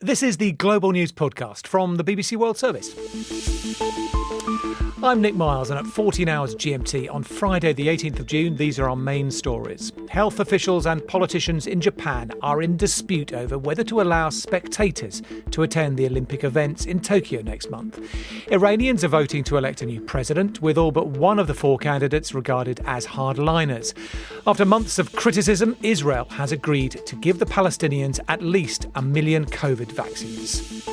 This is the Global News Podcast from the BBC World Service. I'm Nick Miles, and at 14 hours GMT on Friday the 18th of June, these are our main stories. Health officials and politicians in Japan are in dispute over whether to allow spectators to attend the Olympic events in Tokyo next month. Iranians are voting to elect a new president, with all but one of the four candidates regarded as hardliners. After months of criticism, Israel has agreed to give the Palestinians at least 1 million COVID vaccines.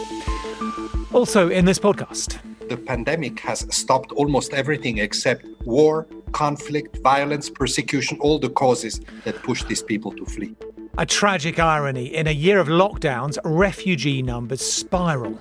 Also in this podcast. The pandemic has stopped almost everything except war, conflict, violence, persecution, all the causes that push these people to flee. A tragic irony. In a year of lockdowns, refugee numbers spiral.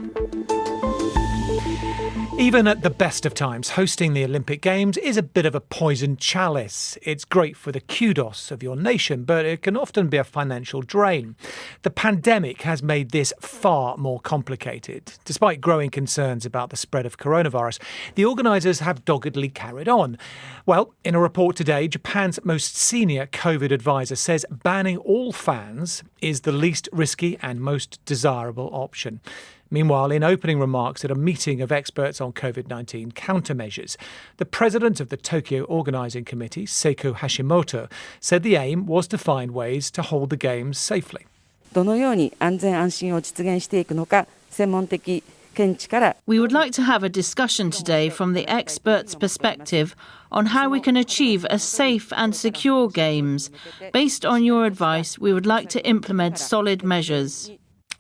Even at the best of times, hosting the Olympic Games is a bit of a poisoned chalice. It's great for the kudos of your nation, but it can often be a financial drain. The pandemic has made this far more complicated. Despite growing concerns about the spread of coronavirus, the organisers have doggedly carried on. Well, in a report today, Japan's most senior COVID advisor says banning all fans is the least risky and most desirable option. Meanwhile, in opening remarks at a meeting of experts on COVID-19 countermeasures, the president of the Tokyo Organising Committee, Seiko Hashimoto, said the aim was to find ways to hold the Games safely. We would like to have a discussion today from the experts' perspective on how we can achieve a safe and secure Games. Based on your advice, we would like to implement solid measures.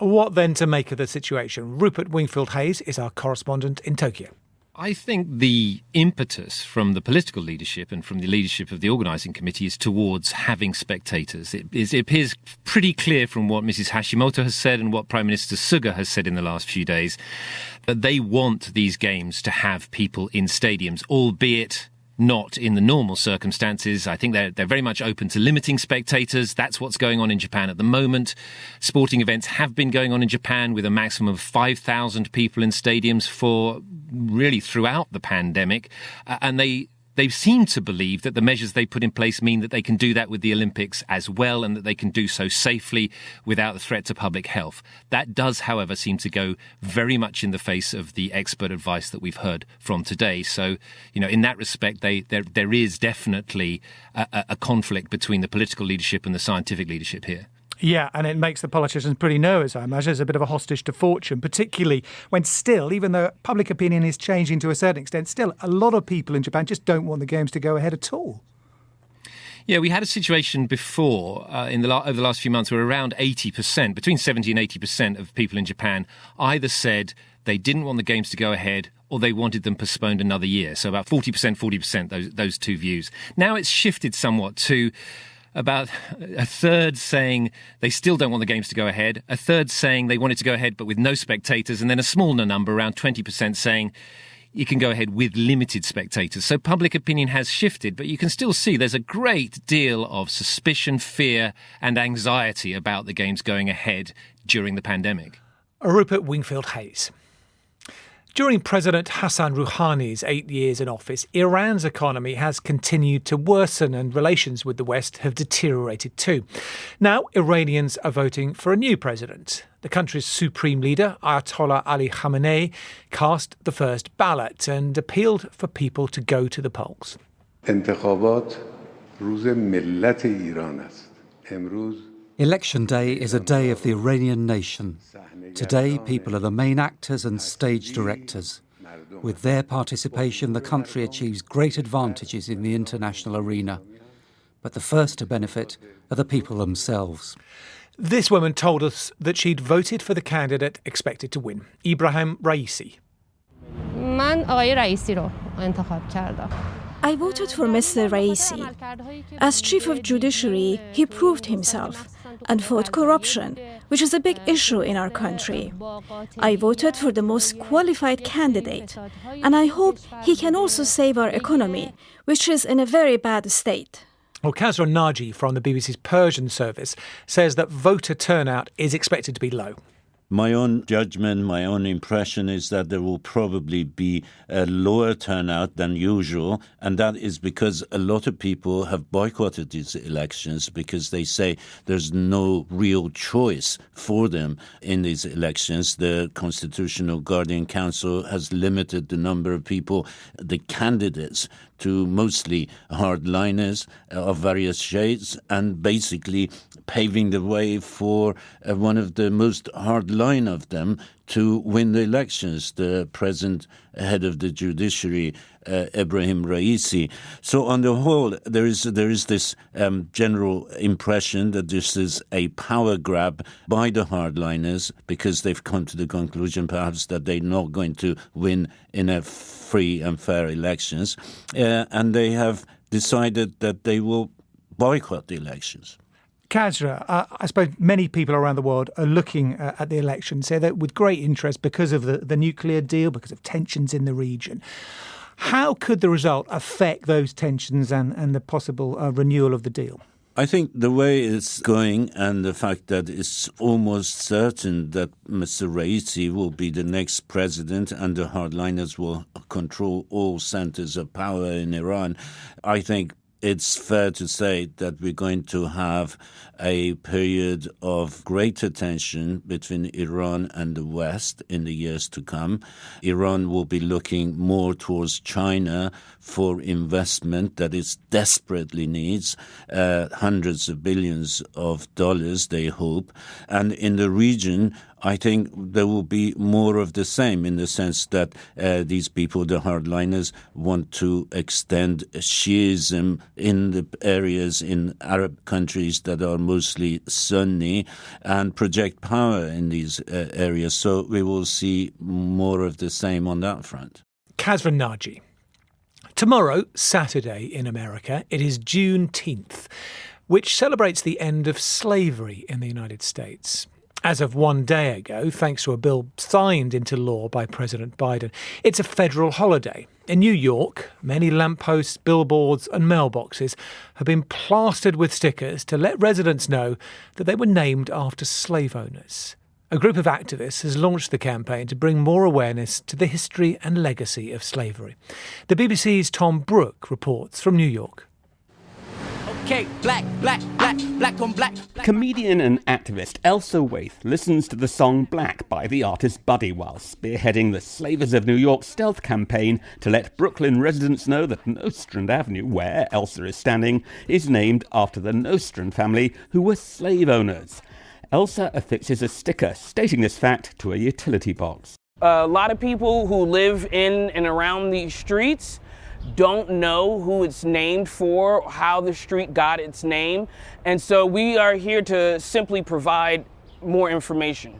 What then to make of the situation? Rupert Wingfield-Hayes is our correspondent in Tokyo. I think the impetus from the political leadership and from the leadership of the organising committee is towards having spectators. It appears pretty clear from what Mrs. Hashimoto has said and what Prime Minister Suga has said in the last few days that they want these games to have people in stadiums, albeit not in the normal circumstances. I think they're very much open to limiting spectators. That's what's going on in Japan at the moment. Sporting events have been going on in Japan with a maximum of 5,000 people in stadiums for really throughout the pandemic. And they seem to believe that the measures they put in place mean that they can do that with the Olympics as well, and that they can do so safely without the threat to public health. That does, however, seem to go very much in the face of the expert advice that we've heard from today. So, in that respect, there is definitely a conflict between the political leadership and the scientific leadership here. Yeah, and it makes the politicians pretty nervous, I imagine. It's a bit of a hostage to fortune, particularly when still, even though public opinion is changing to a certain extent, still a lot of people in Japan just don't want the Games to go ahead at all. Yeah, we had a situation before over the last few months where around 80%, between 70 and 80% of people in Japan either said they didn't want the Games to go ahead or they wanted them postponed another year. So about 40%, those two views. Now it's shifted somewhat to about a third saying they still don't want the Games to go ahead, a third saying they want it to go ahead but with no spectators, and then a smaller number, around 20%, saying you can go ahead with limited spectators. So public opinion has shifted, but you can still see there's a great deal of suspicion, fear and anxiety about the Games going ahead during the pandemic. Rupert Wingfield-Hayes. During President Hassan Rouhani's 8 years in office, Iran's economy has continued to worsen and relations with the West have deteriorated too. Now, Iranians are voting for a new president. The country's supreme leader, Ayatollah Ali Khamenei, cast the first ballot and appealed for people to go to the polls. Election Day is a day of the Iranian nation. Today, people are the main actors and stage directors. With their participation, the country achieves great advantages in the international arena. But the first to benefit are the people themselves. This woman told us that she'd voted for the candidate expected to win, Ibrahim Raisi. I voted for Mr. Raisi. As Chief of Judiciary, he proved himself and fought corruption, which is a big issue in our country. I voted for the most qualified candidate, and I hope he can also save our economy, which is in a very bad state. Well, Kazra Naji from the BBC's Persian service says that voter turnout is expected to be low. My own judgment, my own impression is that there will probably be a lower turnout than usual, and that is because a lot of people have boycotted these elections because they say there's no real choice for them in these elections. The Constitutional Guardian Council has limited the number of people, the candidates, to mostly hardliners of various shades, and basically paving the way for one of the most hardline of them to win the elections, the present head of the judiciary, Ebrahim Raisi. So on the whole, there is this general impression that this is a power grab by the hardliners because they've come to the conclusion perhaps that they're not going to win in a free and fair elections, and they have decided that they will boycott the elections. Kazra, I suppose many people around the world are looking at the election, say that with great interest because of the nuclear deal, because of tensions in the region. How could the result affect those tensions and the possible renewal of the deal? I think the way it's going and the fact that it's almost certain that Mr. Raisi will be the next president and the hardliners will control all centers of power in Iran, I think it's fair to say that we're going to have a period of greater tension between Iran and the West in the years to come. Iran will be looking more towards China for investment that it desperately needs, hundreds of billions of dollars, they hope. And in the region, I think there will be more of the same in the sense that these people, the hardliners, want to extend Shiism in the areas in Arab countries that are mostly Sunni and project power in these areas. So we will see more of the same on that front. Kazra Naji. Tomorrow, Saturday in America, it is Juneteenth, which celebrates the end of slavery in the United States. As of one day ago, thanks to a bill signed into law by President Biden, it's a federal holiday. In New York, many lampposts, billboards and mailboxes have been plastered with stickers to let residents know that they were named after slave owners. A group of activists has launched the campaign to bring more awareness to the history and legacy of slavery. The BBC's Tom Brooke reports from New York. Okay, black on black. Comedian and activist Elsa Waith listens to the song Black by the artist Buddy while spearheading the Slavers of New York stealth campaign to let Brooklyn residents know that Nostrand Avenue, where Elsa is standing, is named after the Nostrand family, who were slave owners. Elsa affixes a sticker stating this fact to a utility box. A lot of people who live in and around these streets don't know who it's named for, how the street got its name, and so we are here to simply provide more information.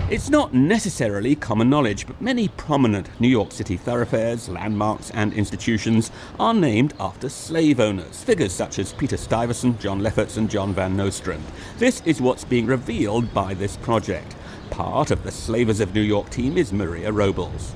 It's not necessarily common knowledge, but many prominent New York City thoroughfares, landmarks and institutions are named after slave owners, figures such as Peter Stuyvesant, John Lefferts and John Van Nostrand. This is what's being revealed by this project. Part of the Slavers of New York team is Maria Robles.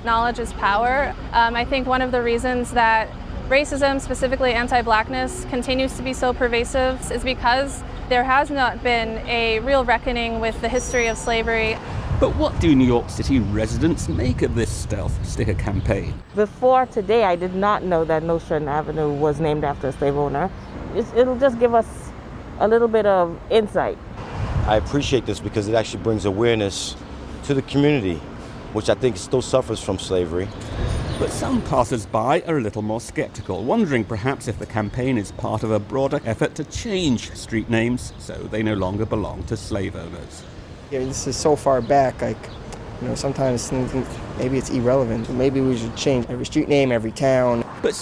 Knowledge is power. I think one of the reasons that racism, specifically anti-blackness, continues to be so pervasive is because there has not been a real reckoning with the history of slavery. But what do New York City residents make of this stealth sticker campaign? Before today, I did not know that Nostrand Avenue was named after a slave owner. It'll just give us a little bit of insight. I appreciate this because it actually brings awareness to the community, which I think still suffers from slavery. But some passers-by are a little more sceptical, wondering perhaps if the campaign is part of a broader effort to change street names so they no longer belong to slave owners. Yeah, this is so far back, sometimes maybe it's irrelevant. Maybe we should change every street name, every town. But